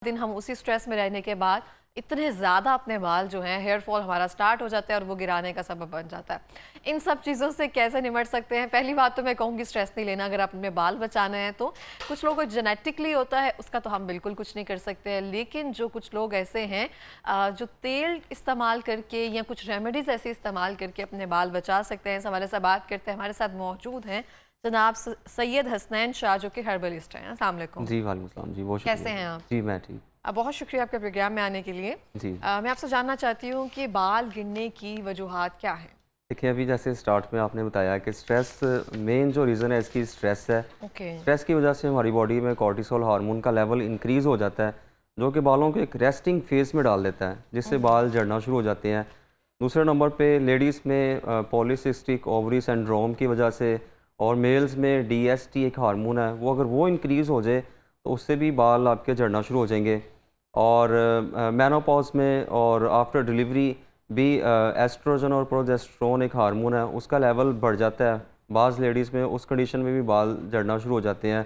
दिन हम उसी स्ट्रेस में रहने के बाद इतने ज़्यादा अपने बाल जो हैं हेयर फॉल हमारा स्टार्ट हो जाता है और वो गिराने का सबब बन जाता है। इन सब चीज़ों से कैसे निपट सकते हैं? पहली बात तो मैं कहूँगी स्ट्रेस नहीं लेना, अगर आप अपने बाल बचाने हैं तो। कुछ लोगों को जेनेटिकली होता है, उसका तो हम बिल्कुल कुछ नहीं कर सकते हैं, लेकिन जो कुछ लोग ऐसे हैं जो तेल इस्तेमाल करके या कुछ रेमेडीज़ ऐसे इस्तेमाल करके अपने बाल बचा सकते हैं, इस हवाले से बात करते हैं। हमारे साथ मौजूद हैं जनाब सैयद हसनैन शाह जो कि हर्बलिस्ट हैं। अस्सलाम वालेकुम। जी, वालेकुम सलाम जी, बहुत कैसे शुक्रिया। हैं आप? जी, मैं ठीक। बहुत शुक्रिया आपके प्रोग्राम में आने के लिए। जी। मैं आपसे जानना चाहती हूँ कि बाल गिरने की वजूहात क्या हैं? देखिए, अभी जैसे स्टार्ट में आपने बताया कि स्ट्रेस मेन जो रीज़न है इसकी स्ट्रेस है। ओके। स्ट्रेस की वजह से हमारी बॉडी में कॉर्टिसोल हार्मोन का लेवल इंक्रीज़ हो जाता है, जो कि बालों को एक रेस्टिंग फेज़ में डाल देता है, जिससे बाल झड़ना शुरू हो जाते हैं। दूसरे नंबर पे लेडीज़ में पॉलीसिस्टिक ओवरी सिंड्रोम की वजह से और मेल्स में डीएसटी एक हार्मोन है, वो अगर वो इंक्रीज़ हो जाए, तो उससे भी बाल आपके झड़ना शुरू हो जाएंगे। और मेनोपॉज़ में और आफ्टर डिलीवरी भी एस्ट्रोजन और प्रोजेस्टेरोन एक हार्मोन है, उसका लेवल बढ़ जाता है। बाज़ लेडीज़ में उस कंडीशन में भी बाल झड़ना शुरू हो जाते हैं।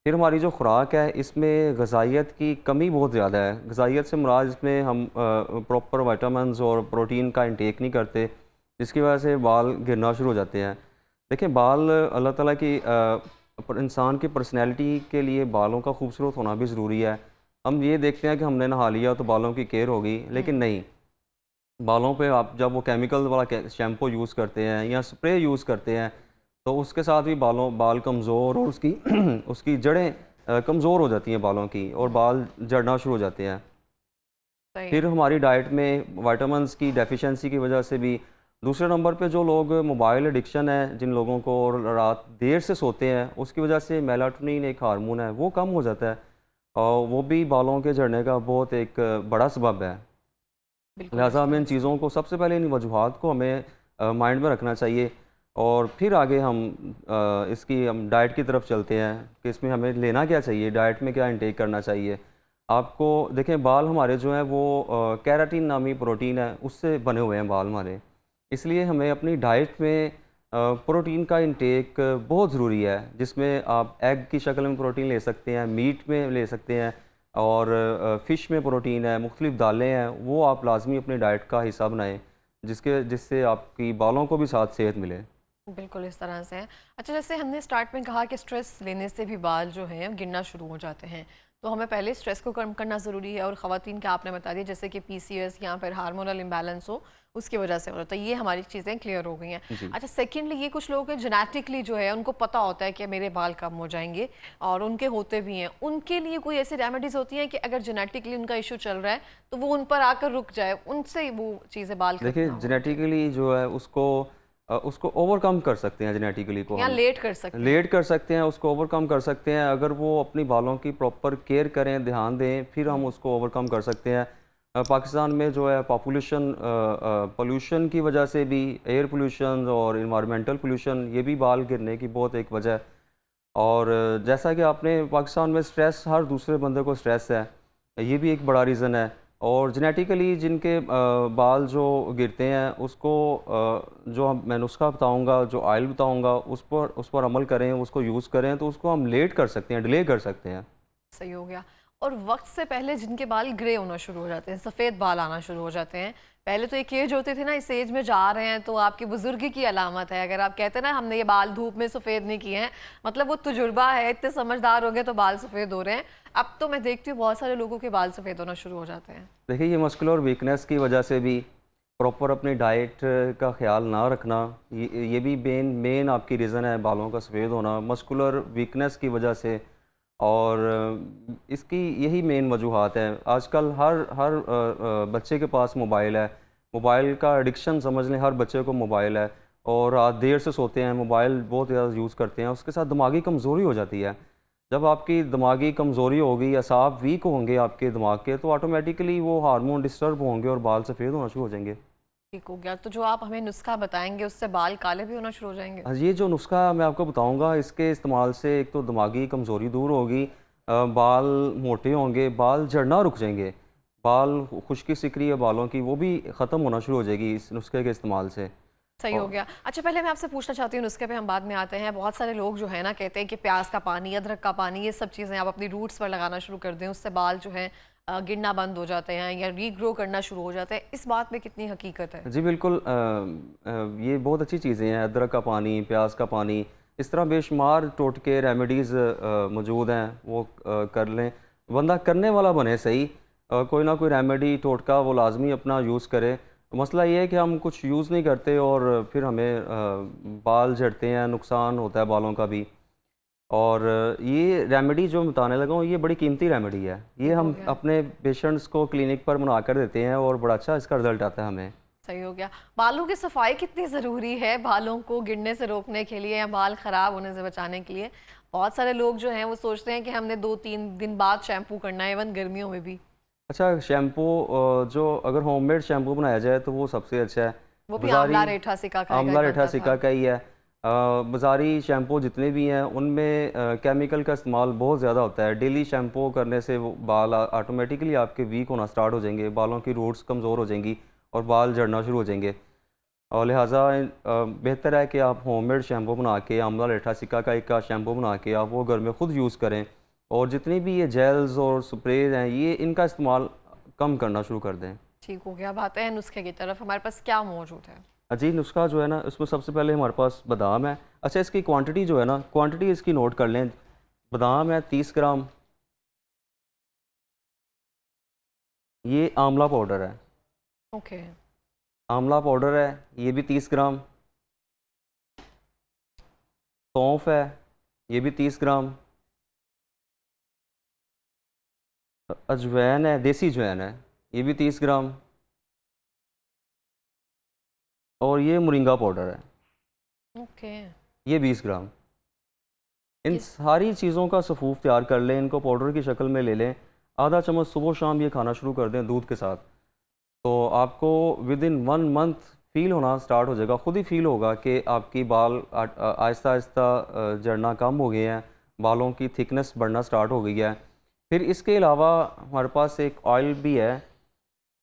फिर हमारी जो खुराक है इसमें ग़िज़ाइयत की कमी बहुत ज़्यादा है। ग़िज़ाइयत से मुराद इसमें हम प्रॉपर विटामिन्स और प्रोटीन का इंटेक नहीं करते, जिसकी वजह से बाल गिरना शुरू हो जाते हैं। देखिए, बाल अल्लाह ताला की इंसान की पर्सनैलिटी के लिए बालों का खूबसूरत होना भी ज़रूरी है। हम ये देखते हैं कि हमने नहा लिया तो बालों की केयर होगी, लेकिन नहीं। बालों पे आप जब वो केमिकल वाला शैम्पू यूज़ करते हैं या स्प्रे यूज़ करते हैं, तो उसके साथ भी बाल कमज़ोर और उसकी उसकी जड़ें कमज़ोर हो जाती हैं बालों की, और बाल झड़ना शुरू हो जाते हैं। सही फिर है। हमारी डाइट में विटामिन्स की डेफिशिएंसी की वजह से भी। दूसरे नंबर पे जो लोग मोबाइल एडिक्शन है, जिन लोगों को, और रात देर से सोते हैं, उसकी वजह से मेलाटोनिन एक हार्मोन है, वो कम हो जाता है, और वो भी बालों के झड़ने का बहुत एक बड़ा सबब है। बिल्कुल इस लिहाजा हमें तरह इन से। चीज़ों को, सबसे पहले इन वजूहात को हमें माइंड में रखना चाहिए, और फिर आगे हम इसकी हम डाइट की तरफ चलते हैं कि इसमें हमें लेना क्या चाहिए, डाइट में क्या इंटेक करना चाहिए। आपको देखें, बाल हमारे जो हैं वो केराटिन नामी प्रोटीन है, उससे बने हुए हैं बाल हमारे। इसलिए हमें अपनी डाइट में प्रोटीन का इंटेक बहुत ज़रूरी है, जिसमें आप एग की शक्ल में प्रोटीन ले सकते हैं, मीट में ले सकते हैं, और फ़िश में प्रोटीन है, मुख्तलिफ़ दालें हैं, वो आप लाज़मी अपनी डाइट का हिस्सा बनाएँ, जिससे आपकी बालों को भी साथ सेहत मिले। बिल्कुल इस तरह से है। अच्छा, जैसे हमने स्टार्ट में कहा कि स्ट्रेस लेने से भी बाल जो हैं गिरना शुरू हो जाते हैं, तो हमें पहले स्ट्रेस को कम करना ज़रूरी है, और ख़वातीन का आपने बता दिया जैसे कि पीसीओएस या फिर हार्मोनल इम्बैलेंस हो, उसकी वजह से हो जाता है। ये हमारी चीज़ें क्लियर हो गई हैं। जी। अच्छा, सेकेंडली ये कुछ लोग जेनेटिकली जो है उनको पता होता है कि मेरे बाल कम हो जाएंगे, और उनके होते भी हैं। उनके लिए कोई ऐसी रेमेडीज़ होती हैं कि अगर जेनेटिकली उनका इशू चल रहा है तो वो उन पर आकर रुक जाए, उनसे वो चीज़ें बाल कट देखिए, ना हो उनके, जेनेटिकली जो है उसको ओवरकम कर सकते हैं, जेनेटिकली को या हम लेट कर सकते हैं? लेट कर सकते हैं, उसको ओवरकम कर सकते हैं। अगर वो अपनी बालों की प्रॉपर केयर करें, ध्यान दें, फिर हम उसको ओवरकम कर सकते हैं। पाकिस्तान में जो है पॉपुलेशन पोल्यूशन की वजह से भी, एयर पोल्यूशन और इन्वायरमेंटल पोल्यूशन, ये भी बाल गिरने की बहुत एक वजह है। और जैसा कि आपने, पाकिस्तान में स्ट्रेस, हर दूसरे बंदे को स्ट्रेस है, ये भी एक बड़ा रीज़न है। और जेनेटिकली जिनके बाल जो गिरते हैं, उसको जो मैं नुस्खा बताऊंगा, जो ऑयल बताऊंगा, उस पर अमल करें, उसको यूज़ करें, तो उसको हम लेट कर सकते हैं, डिले कर सकते हैं। सही हो गया। और वक्त से पहले जिनके बाल ग्रे होना शुरू हो जाते हैं, सफ़ेद बाल आना शुरू हो जाते हैं, पहले तो एक एज होती थी ना, इस एज में जा रहे हैं तो आपकी बुजुर्गी की अलामत है। अगर आप कहते हैं ना हमने ये बाल धूप में सफ़ेद नहीं किए हैं, मतलब वो तजुर्बा है, इतने समझदार हो गए तो बाल सफ़ेद हो रहे हैं। अब तो मैं देखती हूँ बहुत सारे लोगों के बाल सफ़ेद होना शुरू हो जाते हैं। देखिए, ये मस्कुलर वीकनेस की वजह से भी, प्रॉपर अपनी डाइट का ख्याल ना रखना, ये भी मेन मेन आपकी रीज़न है बालों का सफ़ेद होना, मस्कुलर वीकनेस की वजह से। और इसकी यही मेन वजूहात हैं। आजकल हर हर बच्चे के पास मोबाइल है, मोबाइल का एडिक्शन समझ लें, हर बच्चे को मोबाइल है, और रात देर से सोते हैं, मोबाइल बहुत ज़्यादा यूज़ करते हैं, उसके साथ दिमागी कमज़ोरी हो जाती है। जब आपकी दिमागी कमज़ोरी होगी या साफ वीक होंगे आपके दिमाग के, तो ऑटोमेटिकली वो हार्मोन डिस्टर्ब होंगे और बाल सफ़ेद होना शुरू हो जाएंगे। ठीक हो गया। तो जो आप हमें नुस्खा बताएंगे उससे बाल काले भी होना शुरू हो जाएंगे? ये जो नुस्खा मैं आपको बताऊंगा, इसके इस्तेमाल से एक तो दिमागी कमज़ोरी दूर होगी, बाल मोटे होंगे, बाल झड़ना रुक जाएंगे, बाल खुश्की सिकरी है बालों की, वो भी ख़त्म होना शुरू हो जाएगी इस नुस्खे के इस्तेमाल से। सही हो और गया। अच्छा, पहले मैं आपसे पूछना चाहती हूँ, नुस्खे पे हम बाद में आते हैं। बहुत सारे लोग जो है ना कहते हैं कि प्याज का पानी, अदरक का पानी, ये सब चीज़ें आप अपनी रूट्स पर लगाना शुरू कर दें, उससे बाल जो हैं गिरना बंद हो जाते हैं या रीग्रो करना शुरू हो जाते हैं, इस बात में कितनी हकीकत है? जी बिल्कुल, ये बहुत अच्छी चीज़ें हैं। अदरक का पानी, प्याज का पानी, इस तरह बेशुमार टोटके रेमेडीज़ मौजूद हैं, वो कर लें। बंदा करने वाला बने सही, कोई ना कोई रेमेडी टोटका वो लाजमी अपना यूज़ करे। मसला ये है कि हम कुछ यूज़ नहीं करते और फिर हमें बाल झड़ते हैं, नुकसान होता है बालों का भी। और ये रेमेडी जो मैं बताने लगा हूँ, ये बड़ी कीमती रेमेडी है। ये हो हम गया, अपने पेशेंट्स को क्लिनिक पर बना कर देते हैं और बड़ा अच्छा इसका रिज़ल्ट आता है हमें। सही हो गया। बालों की सफाई कितनी ज़रूरी है बालों को गिरने से रोकने के लिए या बाल ख़राब होने से बचाने के लिए? बहुत सारे लोग जो हैं वो सोचते हैं कि हमने 2-3 दिन बाद शैम्पू करना है, इवन गर्मियों में भी। अच्छा, शैम्पू जो अगर होममेड शैम्पू बनाया जाए तो वो सबसे अच्छा है। वो भी बाज़ारी आंवला रेठा सिका का आंवला ही रेठा बनता सिक्का था। का ही है। बाज़ारी शैम्पू जितने भी हैं उनमें केमिकल का इस्तेमाल बहुत ज़्यादा होता है। डेली शैम्पू करने से वो बाल ऑटोमेटिकली आपके वीक होना स्टार्ट हो जाएंगे, बालों की रूट्स कमज़ोर हो जाएंगी और बाल झड़ना शुरू हो जाएंगे। और लिहाजा बेहतर है कि आप होममेड शैम्पू बना के, आंवला रेठा सिक्का का एक का शैम्पू बना के आप वो घर में ख़ुद यूज़ करें। और जितनी भी ये जेल्स और स्प्रेज हैं, ये इनका इस्तेमाल कम करना शुरू कर दें। ठीक हो गया। अब आते हैं नुस्खे की तरफ, हमारे पास क्या मौजूद है? जी, नुस्खा जो है ना, इसमें सबसे पहले हमारे पास बादाम है। अच्छा, इसकी क्वांटिटी जो है ना, क्वांटिटी इसकी नोट कर लें। बादाम है 30 ग्राम, ये आंवला पाउडर है। ओके, आंवला पाउडर है, ये भी 30 ग्राम। सौंफ है, ये भी 30 ग्राम। अजवाइन है, देसी अजवाइन है, ये भी 30 ग्राम। और ये मोरिंगा पाउडर है, ओके। ये 20 ग्राम। इन किस सारी चीज़ों का सफूफ तैयार कर लें, इनको पाउडर की शक्ल में ले लें। आधा चम्मच सुबह शाम ये खाना शुरू कर दें दूध के साथ, तो आपको विद इन 1 मंथ फ़ील होना स्टार्ट हो जाएगा। ख़ुद ही फ़ील होगा कि आपकी बाल आहिस्ता आहिस्ता झड़ना कम हो गए हैं, बालों की थिकनेस बढ़ना स्टार्ट हो गई है। फिर इसके अलावा हमारे पास एक ऑयल भी है।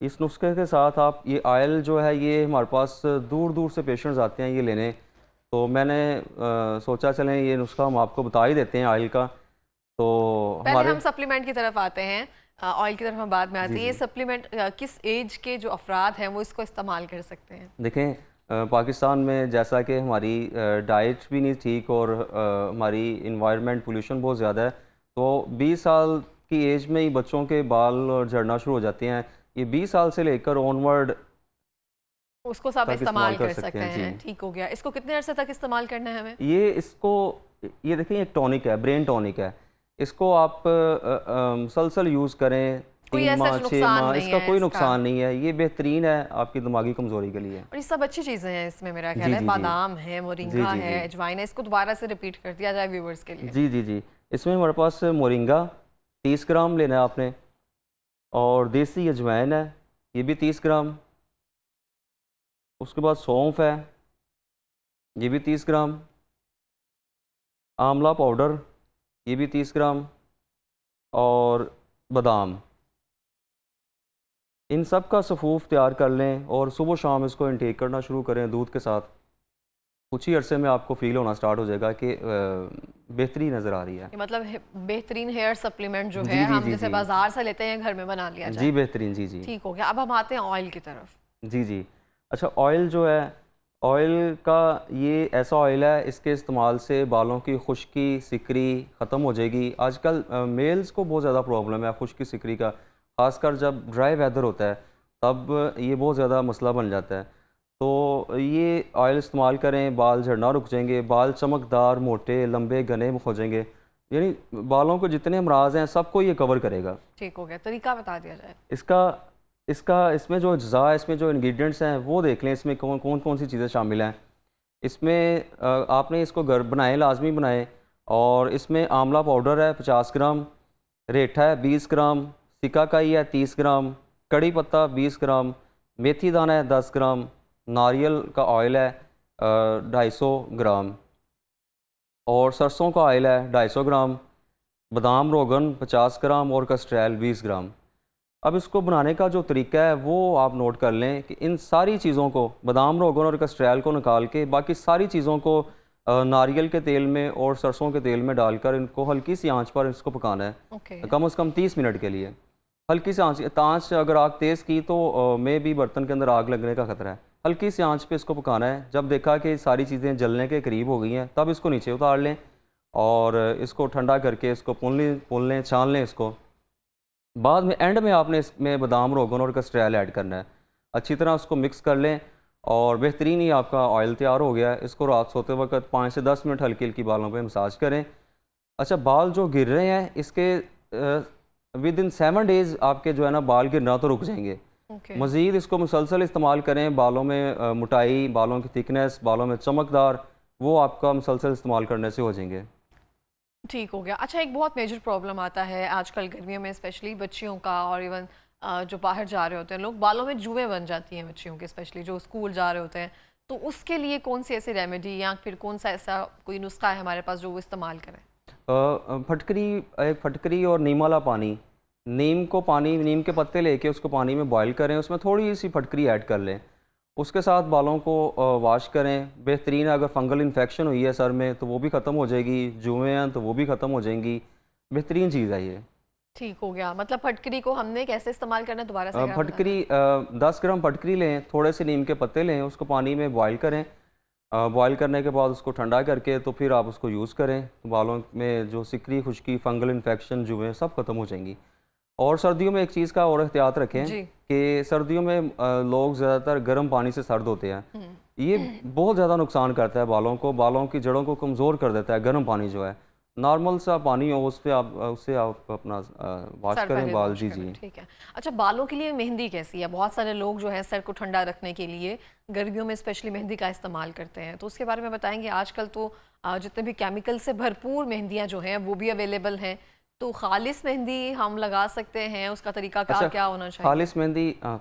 इस नुस्खे के साथ आप ये ऑयल जो है, ये हमारे पास दूर दूर से पेशेंट्स आते हैं ये लेने, तो मैंने सोचा चलें ये नुस्खा हम आपको बता ही देते हैं ऑयल का। तो पहले हमारे हम सप्लीमेंट की तरफ आते हैं, ऑयल की तरफ हम बाद में आते जी हैं। ये जी सप्लीमेंट किस एज के जो अफराद हैं वो इसको इस्तेमाल कर सकते हैं? देखें, पाकिस्तान में जैसा कि हमारी डाइट भी नहीं ठीक और हमारी इन्वायरमेंट पोल्यूशन बहुत ज़्यादा है, तो 20 साल की एज में ही बच्चों के बाल झड़ना शुरू हो जाते हैं। ये 20 साल से लेकर ऑनवर्ड उसको सब तक इस्तेमाल इस्तेमाल कर कर सकते सकते हैं हैं। जी। ठीक हो गया। इसको कितने अरसे तक इस्तेमाल करना है हमें? ये देखिए, एक टॉनिक है, ब्रेन टॉनिक है। इसको आप मुसलसल यूज़ करें, कोई 3 ऐसा माह 6 नुकसान माह, नहीं इसका है कोई इसका? नुकसान नहीं है। ये बेहतरीन है आपकी दिमागी कमज़ोरी के लिए। और ये सब अच्छी चीज़ें हैं इसमें, मेरा ख्याल जी है। जी जी बादाम है, जी मोरिंगा जी है, जी अजवाइन है। इसको दोबारा से रिपीट कर दिया जाए व्यूवर्स के लिए। जी जी जी इसमें हमारे पास मोरिंगा 30 ग्राम लेना है आपने, और देसी अजवाइन है, ये भी 30 ग्राम। उसके बाद सौंफ है, ये भी 30 ग्राम। आंवला पाउडर, ये भी 30 ग्राम। और बादाम, इन सब का सफूफ तैयार कर लें और सुबह शाम इसको इंटेक करना शुरू करें दूध के साथ। कुछ ही अरसे में आपको फ़ील होना स्टार्ट हो जाएगा कि बेहतरी नज़र आ रही है। ये मतलब बेहतरीन हेयर सप्लीमेंट जो जी है जी हम जी जैसे जी बाजार से लेते हैं घर में बना लिया जी, जाए। बेहतरीन, जी जी ठीक हो गया। अब हम आते हैं ऑयल की तरफ। जी जी। अच्छा, ऑयल जो है, ऑयल का ये ऐसा ऑयल है, इसके इस्तेमाल से बालों की खुश्की सिकरी ख़त्म हो जाएगी। आजकल मेल्स को बहुत ज़्यादा प्रॉब्लम है खुश्की सिकरी का, ख़ासकर जब ड्राई वेदर होता है तब ये बहुत ज़्यादा मसला बन जाता है। तो ये ऑयल इस्तेमाल करें, बाल झड़ना रुक जाएंगे, बाल चमकदार, मोटे, लंबे, घने हो जाएंगे। यानी बालों को जितने अमराज हैं सबको ये कवर करेगा। ठीक हो गया। तरीका बता दिया जाए। इसका इसका इसमें जो अज्जा है, इसमें जो इंग्रेडिएंट्स हैं वो देख लें, इसमें कौन कौन कौन सी चीज़ें शामिल हैं। इसमें आपने इसको घर बनाए, लाजमी बनाए। और इसमें आंवला पाउडर है 50 ग्राम, रेठा है 20 ग्राम, सिकाकाई है 30 ग्राम, कड़ी पत्ता 20 ग्राम, मेथी दाना है 10 ग्राम, नारियल का ऑयल है 250 ग्राम, और सरसों का ऑयल है 250 ग्राम, बादाम रोगन 50 ग्राम और कस्ट्रैल 20 ग्राम। अब इसको बनाने का जो तरीका है वो आप नोट कर लें कि इन सारी चीज़ों को, बादाम रोगन और कस्ट्रैल को निकाल के बाकी सारी चीज़ों को नारियल के तेल में और सरसों के तेल में डालकर इनको हल्की सी आंच पर इसको पकाना है, ओके। कम से कम 30 मिनट के लिए। हल्की सी आँच अगर आग तेज़ की तो में भी बर्तन के अंदर आग लगने का ख़तरा है। हल्की सी आँच पे इसको पकाना है। जब देखा कि सारी चीज़ें जलने के करीब हो गई हैं, तब इसको नीचे उतार लें और इसको ठंडा करके इसको पुन लें, छान लें इसको। बाद में एंड में आपने इसमें बादाम, रोगन और कस्टर्ड ऐड करना है। अच्छी तरह उसको मिक्स कर लें और बेहतरीन ही आपका ऑयल तैयार हो गया है। इसको रात सोते वक्त 5 से 10 मिनट हल्की-हल्की बालों पे मसाज करें। अच्छा, बाल जो गिर रहे हैं इसके विद इन 7 डेज़ आपके जो है ना बाल गिरना तो रुक जाएंगे। ओके। मज़ीद इसको मुसलसल इस्तेमाल करें, बालों में मोटाई, बालों की थिकनेस, बालों में चमकदार, वो आपका मुसलसल इस्तेमाल करने से हो जाएंगे। ठीक हो गया। अच्छा, एक बहुत मेजर प्रॉब्लम आता है आजकल गर्मियों में, स्पेशली बच्चियों का, और इवन जो बाहर जा रहे होते हैं लोग, बालों में जुएँ बन जाती हैं बच्चियों के, स्पेशली जो स्कूल जा रहे होते हैं। तो उसके लिए कौन सी ऐसी रेमेडी या फिर कौन सा ऐसा कोई नुस्खा है हमारे पास जो वो इस्तेमाल करें? एक फटकरी और नीम वाला पानी, नीम के पत्ते लेके उसको पानी में बॉयल करें, उसमें थोड़ी सी फटकरी ऐड कर लें, उसके साथ बालों को वॉश करें। बेहतरीन है। अगर फंगल इन्फेक्शन हुई है सर में तो वो भी ख़त्म हो जाएगी, जुएँ हैं तो वो भी ख़त्म हो जाएंगी। बेहतरीन चीज़ है ये। ठीक हो गया। मतलब फटकरी को हमने कैसे इस्तेमाल करना है, दोबारा से अगर आप बताना। फटकरी 10 ग्राम फटकरी लें, थोड़े से नीम के पत्ते लें, उसको पानी में बॉयल करें। बॉयल करने के बाद उसको ठंडा करके तो फिर आप उसको यूज़ करें, तो बालों में जो सिकरी, खुश्की, फंगल इन्फेक्शन, जुएँ सब ख़त्म हो जाएंगी। और सर्दियों में एक चीज़ का और एहतियात रखें जी। कि सर्दियों में लोग ज़्यादातर गर्म पानी से सर्द होते हैं। ये बहुत ज़्यादा नुकसान करता है बालों को, बालों की जड़ों को कमज़ोर कर देता है गर्म पानी जो है। नॉर्मल सा पानी हो उस पे आप उससे आप अपना वॉश सर करें पहले बाल। वॉश जी करें, जी। ठीक है। अच्छा, बालों के लिए मेहंदी कैसी है? बहुत सारे लोग जो है सर को ठंडा रखने के लिए गर्मियों में स्पेशली मेहंदी का इस्तेमाल करते हैं, तो उसके बारे में बताएंगे? आजकल तो जितने भी केमिकल से भरपूर मेहंदियाँ जो हैं वो भी अवेलेबल हैं, तो खालिस मेहंदी हम लगा सकते हैं, उसका तरीकाकार अच्छा, क्या होना चाहिए?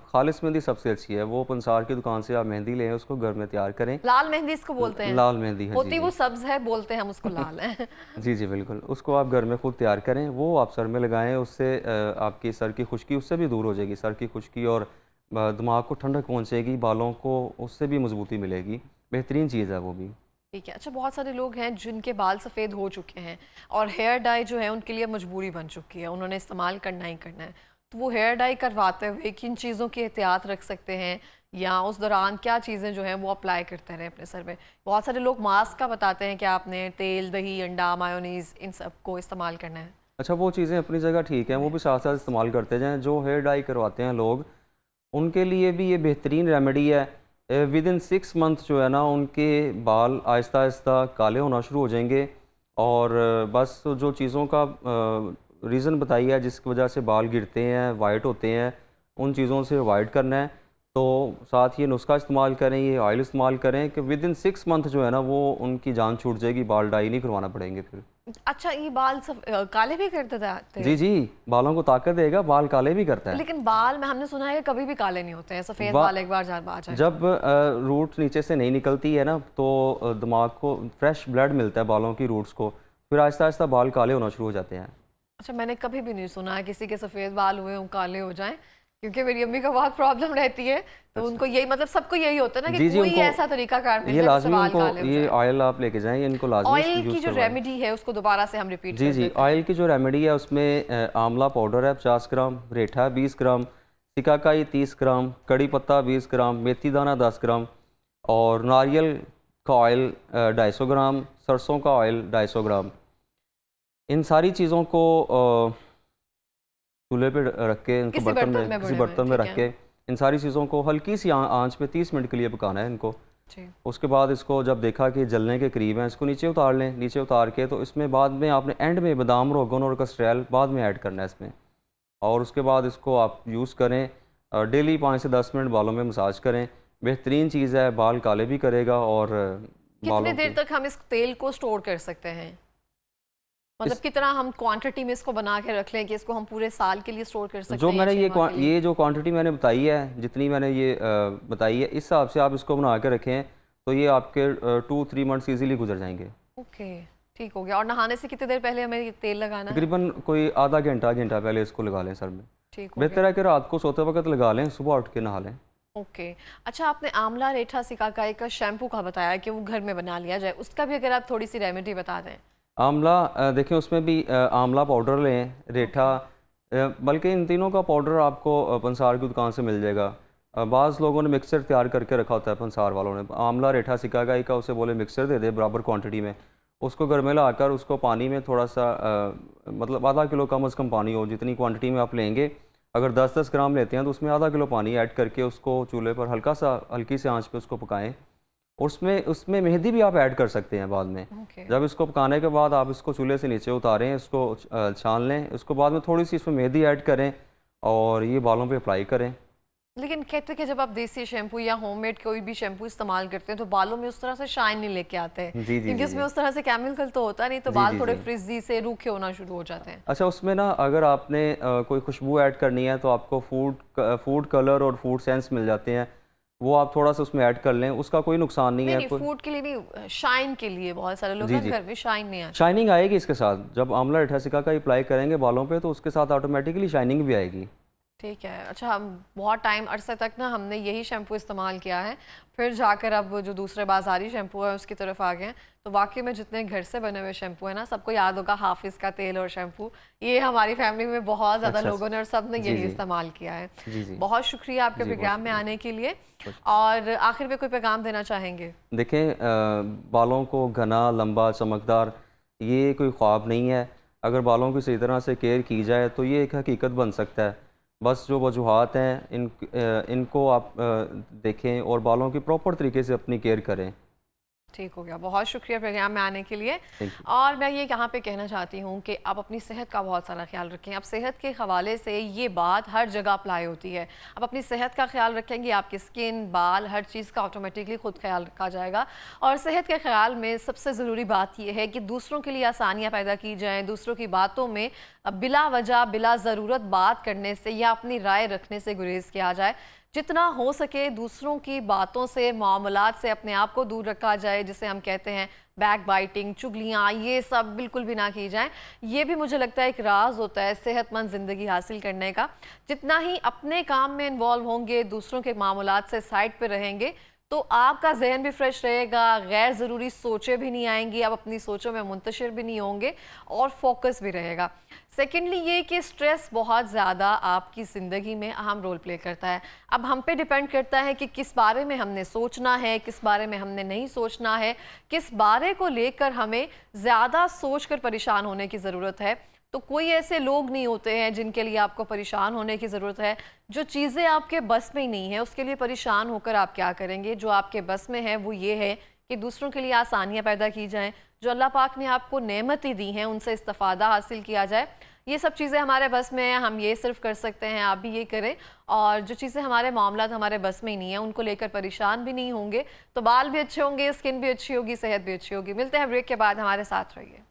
खालिस मेहंदी सबसे अच्छी है। वो पंसार की दुकान से आप मेहंदी लें, उसको घर में तैयार करें। लाल मेहंदी इसको बोलते हैं? लाल मेहंदी है, जी होती वो जी। सब्ज है, बोलते हैं हम उसको लाल है। जी जी, बिल्कुल। उसको आप घर में खुद तैयार करें, वो आप सर में लगाएं, उससे आपकी सर की खुश्की उससे भी दूर हो जाएगी। सर की खुश्की और दिमाग को ठंडक पहुंचेगी, बालों को उससे भी मजबूती मिलेगी। बेहतरीन चीज़ है वो भी। ठीक है। अच्छा, बहुत सारे लोग हैं जिनके बाल सफ़ेद हो चुके हैं और हेयर डाई जो है उनके लिए मजबूरी बन चुकी है, उन्होंने इस्तेमाल करना ही करना है, तो वो हेयर डाई करवाते हुए किन चीज़ों की एहतियात रख सकते हैं, या उस दौरान क्या चीज़ें जो हैं वो अप्लाई करते रहें अपने सर में? बहुत सारे लोग मास्क का बताते हैं कि आपने तेल, दही, अंडा, मायोनीज़ इन सब को इस्तेमाल करना है। अच्छा, वो चीज़ें अपनी जगह ठीक हैं, वो भी साथ साथ इस्तेमाल करते जाएँ। जो हेयर डाई करवाते हैं लोग, उनके लिए भी ये बेहतरीन रेमेडी है। विद इन 6 मंथ जो है ना उनके बाल आहिस्ता आहिस्ता काले होना शुरू हो जाएंगे। और बस जो चीज़ों का रीज़न बताई है जिसकी वजह से बाल गिरते हैं, वाइट होते हैं, उन चीज़ों से अवॉइड करना है। तो साथ ये नुस्खा इस्तेमाल करें, ये ऑयल इस्तेमाल करें कि विद इन 6 मंथ जो है ना वो उनकी जान छूट जाएगी, बाल डाई नहीं करवाना पड़ेंगे फिर। अच्छा, ये बाल सब काले भी कर देता है? जी जी, बालों को ताकत देगा, बाल काले भी करता है। लेकिन बाल में हमने सुना है कि कभी भी काले नहीं होते हैं, सफ़ेद बा- बाल एक बार आ जाए। जब रूट नीचे से नहीं निकलती है ना तो दिमाग को फ्रेश ब्लड मिलता है बालों की रूट्स को, फिर आहिस्ता आहिस्ता बाल काले होना शुरू हो जाते हैं। अच्छा, मैंने कभी भी नहीं सुना है किसी के सफ़ेद बाल हुए हों काले हो जाएं, क्योंकि मेरी अम्मी का बहुत प्रॉब्लम रहती है, तो उनको यही, मतलब सबको यही होता है ना कि जी जी, कोई उनको ऐसा तरीका कार मिल ये जाए जिससे लाजमी, बाल उनको काले हो ये जाएं। ऑयल आप लेके जाएं, इनको लाजमी ऑयल की यूज़ जो करवाएं। रेमेडी है उसको दोबारा से हम रिपीट जी कर जी, देते हैं। ऑयल की जो रेमेडी है उसमें आंवला पाउडर है 50 ग्राम, रेठा 20 ग्राम, सिकाकाई 30 ग्राम, कड़ी पत्ता 20 ग्राम, मेथी दाना 10 ग्राम और नारियल का ऑयल 250 ग्राम, सरसों का ऑयल 250 ग्राम। इन सारी चीज़ों को चूल्हे पे रख के, इनको किसी बर्तन बर्तन में, में किसी बड़े में, बर्तन में ठीक रख है। के इन सारी चीज़ों को हल्की सी आंच पे 30 मिनट के लिए पकाना है इनको। जी। उसके बाद इसको जब देखा कि जलने के करीब हैं, इसको नीचे उतार लें। नीचे उतार के तो इसमें बाद में आपने एंड में बादाम, रोगन और कस्ट्रेल बाद में ऐड करना है इसमें। और उसके बाद इसको आप यूज़ करें, डेली 5 से 10 मिनट बालों में मसाज करें। बेहतरीन चीज़ है, बाल काले भी करेगा और कितने बालों देर के तक हम इस तेल को स्टोर कर सकते हैं? मतलब इस कितना हम क्वांटिटी में इसको बना के रख लें कि इसको हम पूरे साल के लिए स्टोर कर सकते जो हैं या मैंने 6 माह के लिए? ये जो क्वांटिटी मैंने बताई है, जितनी मैंने ये बताई है, इस हिसाब से आप इसको बना के रखें तो ये आपके 2-3 मंथ्स ईज़िली गुजर जाएंगे। ओके, ठीक हो गया। और नहाने से कितनी देर पहले हमें ये तेल लगाना है? तकरीबन कोई आधा घंटा पहले इसको लगा लें सर में। ठीक हो बेहतर गया। है कि रात को सोते वक्त लगा लें, सुबह उठ के नहा लें। ओके। अच्छा, आपने आंवला, रेठा, सिकाकाई का शैम्पू का बताया कि वो घर में बना लिया जाए, उसका भी अगर आप थोड़ी सी रेमेडी बता दें। आंवला देखें उसमें भी आंवला पाउडर लें, रेठा बल्कि इन तीनों का पाउडर आपको पंसार की दुकान से मिल जाएगा। बाज़ लोगों ने मिक्सर तैयार करके रखा होता है पंसार वालों ने, आंवला रेठा सिकागाई का, उसे बोले मिक्सर दे दे बराबर क्वांटिटी में, उसको घर में लाकर उसको पानी में थोड़ा सा मतलब आधा किलो कम अज़ कम पानी हो, जितनी क्वांटिटी में आप लेंगे, अगर 10-10 ग्राम लेते हैं तो उसमें आधा किलो पानी ऐड करके उसको चूल्हे पर हल्की से आंच पे उसको पकाएं। और उसमें उसमें मेहंदी भी आप ऐड कर सकते हैं बाद में। ओके। जब इसको पकाने के बाद आप इसको चूल्हे से नीचे उतारें, इसको छान लें, उसको बाद में थोड़ी सी इसमें मेहंदी ऐड करें और ये बालों पे अप्लाई करें। लेकिन कहते हैं कि जब आप देसी शैम्पू या होममेड कोई भी शैम्पू इस्तेमाल करते हैं तो बालों में उस तरह से शाइन नहीं लेके आते हैं, जी जी क्योंकि जी उसमें जी उस तरह से केमिकल तो होता नहीं, तो जी बाल जी थोड़े जी। फ्रिजी से रूखे होना शुरू हो जाते हैं। अच्छा, उसमें ना अगर आपने कोई खुशबू ऐड करनी है तो आपको फूड कलर और फूड सेंस मिल जाते हैं, वो आप थोड़ा सा उसमें ऐड कर लें, उसका कोई नुकसान नहीं नहीं है। नहीं, फूड के लिए नहीं, शाइन के लिए बहुत सारे लोग जी ना जी, घर में शाइन नहीं आती। शाइनिंग आएगी इसके साथ, जब आंवला रेठा का अप्लाई करेंगे बालों पे तो उसके साथ ऑटोमेटिकली शाइनिंग भी आएगी। ठीक है। अच्छा, हम बहुत टाइम अरसे तक ना हमने यही शैम्पू इस्तेमाल किया है, फिर जाकर अब जो दूसरे बाज़ारी शैम्पू है उसकी तरफ आ गए हैं, तो वाकई में जितने घर से बने हुए शैम्पू है ना, सबको याद होगा हाफिज़ का तेल और शैम्पू, ये हमारी फैमिली में बहुत ज़्यादा अच्छा, लोगों ने और सब ने जी यही जी इस्तेमाल किया है। जी जी बहुत शुक्रिया आपके जी, बहुत प्रोग्राम में शुक्रिया। आने के लिए। बहुत और आखिर में कोई पैगाम देना चाहेंगे? देखें, बालों को घना, लंबा, चमकदार ये कोई ख्वाब नहीं है। अगर बालों की सही तरह से केयर की जाए तो ये एक हकीकत बन सकता है। बस जो वजूहात हैं इनको आप देखें और बालों की प्रॉपर तरीके से अपनी केयर करें। ठीक हो गया, बहुत शुक्रिया प्रोग्राम में आने के लिए। Thank you. और मैं ये यहाँ पे कहना चाहती हूँ कि आप अपनी सेहत का बहुत सारा ख्याल रखें। अब सेहत के हवाले से ये बात हर जगह अप्लाई होती है। आप अपनी सेहत का ख्याल रखेंगे, आपकी स्किन, बाल, हर चीज़ का ऑटोमेटिकली खुद ख्याल रखा जाएगा। और सेहत के ख्याल में सबसे ज़रूरी बात यह है कि दूसरों के लिए आसानियाँ पैदा की जाएँ, दूसरों की बातों में बिला वजह, बिला ज़रूरत बात करने से या अपनी राय रखने से गुरेज किया जाए। जितना हो सके दूसरों की बातों से, मामलात से अपने आप को दूर रखा जाए, जिसे हम कहते हैं बैक बाइटिंग, चुगलियाँ, ये सब बिल्कुल भी ना की जाएं। ये भी मुझे लगता है एक राज होता है सेहतमंद ज़िंदगी हासिल करने का। जितना ही अपने काम में इन्वॉल्व होंगे, दूसरों के मामलात से साइड पे रहेंगे, तो आपका जहन भी फ्रेश रहेगा, गैर ज़रूरी सोचें भी नहीं आएंगी, आप अपनी सोचों में मुंतशिर भी नहीं होंगे और फोकस भी रहेगा। सेकेंडली ये कि स्ट्रेस बहुत ज़्यादा आपकी ज़िंदगी में अहम रोल प्ले करता है। अब हम पे डिपेंड करता है कि किस बारे में हमने सोचना है, किस बारे में हमने नहीं सोचना है, किस बारे को लेकर हमें ज़्यादा सोच कर परेशान होने की ज़रूरत है। तो कोई ऐसे लोग नहीं होते हैं जिनके लिए आपको परेशान होने की ज़रूरत है। जो चीज़ें आपके बस में ही नहीं है उसके लिए परेशान होकर आप क्या करेंगे? जो आपके बस में है वो ये है कि दूसरों के लिए आसानियाँ पैदा की जाएँ, जो अल्लाह पाक ने आपको नेमतें दी हैं उनसे इस्तिफ़ादा हासिल किया जाए। ये सब चीज़ें हमारे बस में हैं, हम ये सिर्फ कर सकते हैं, आप भी ये करें। और जो चीज़ें हमारे मामलात हमारे बस में ही नहीं है उनको लेकर परेशान भी नहीं होंगे, तो बाल भी अच्छे होंगे, स्किन भी अच्छी होगी, सेहत भी अच्छी होगी। मिलते हैं ब्रेक के बाद, हमारे साथ रहिए।